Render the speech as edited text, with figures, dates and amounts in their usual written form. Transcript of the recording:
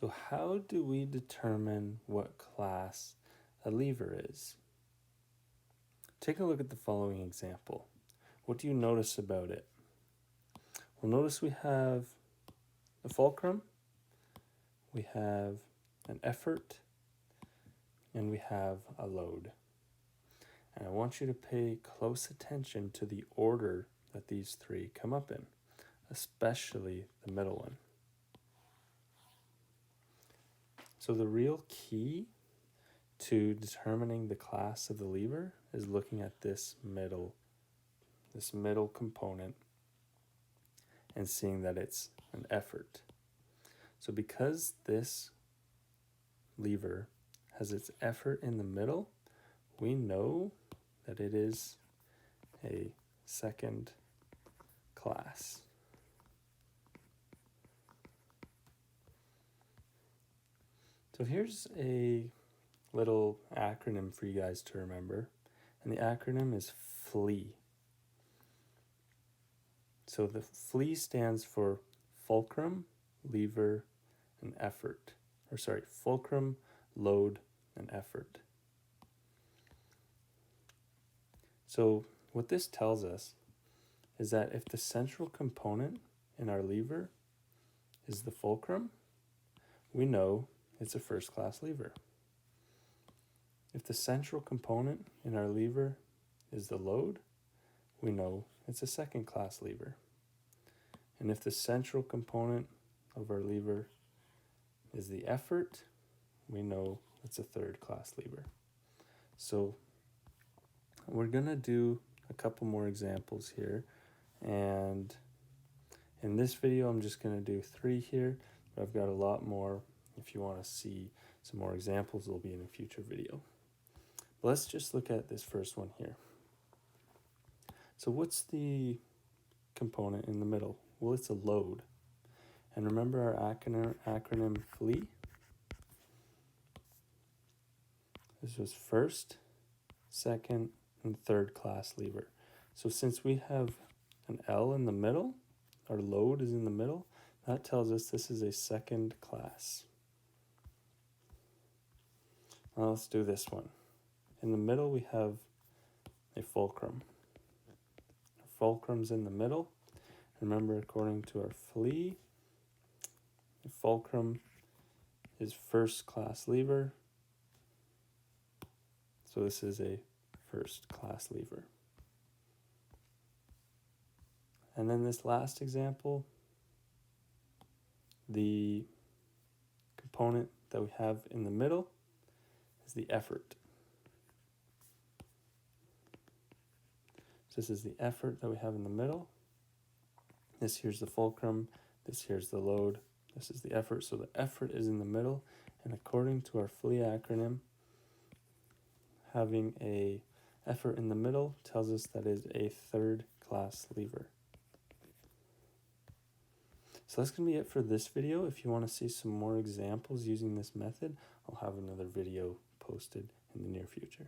So how do we determine what class a lever is? Take a look at the following example. What do you notice about it? Well, notice we have a fulcrum, we have an effort, and we have a load. And I want you to pay close attention to the order that these three come up in, especially the middle one. So the real key to determining the class of the lever is looking at this middle component and seeing that it's an effort. So because this lever has its effort in the middle, we know that it is a second class. So here's a little acronym for you guys to remember, and the acronym is FLEE. So the FLEE stands for fulcrum, lever, and effort. Fulcrum, load, and effort. So what this tells us is that if the central component in our lever is the fulcrum, we know it's a first class lever. If the central component in our lever is the load, we know it's a second class lever. And if the central component of our lever is the effort, we know it's a third class lever. So we're going to do a couple more examples here, and in this video I'm just going to do 3 here, but I've got a lot more. If you want to see some more examples, they'll be in a future video. But let's just look at this first one here. So what's the component in the middle? Well, it's a load. And remember our acronym FLEE? This was first, second, and third class lever. So since we have an L in the middle, our load is in the middle, that tells us this is a second class. Now let's do this one. In the middle we have a fulcrum. Our fulcrum's in the middle. Remember, according to our FLEE, the fulcrum is first class lever. So this is a first class lever. And then this last example, the component that we have in the middle is the effort. So this is the effort that we have in the middle. This here's the fulcrum, this here's the load, this is the effort. So the effort is in the middle, and according to our FLEE acronym, having a effort in the middle tells us that is a third class lever. So that's going to be it for this video. If you want to see some more examples using this method, I'll have another video posted in the near future.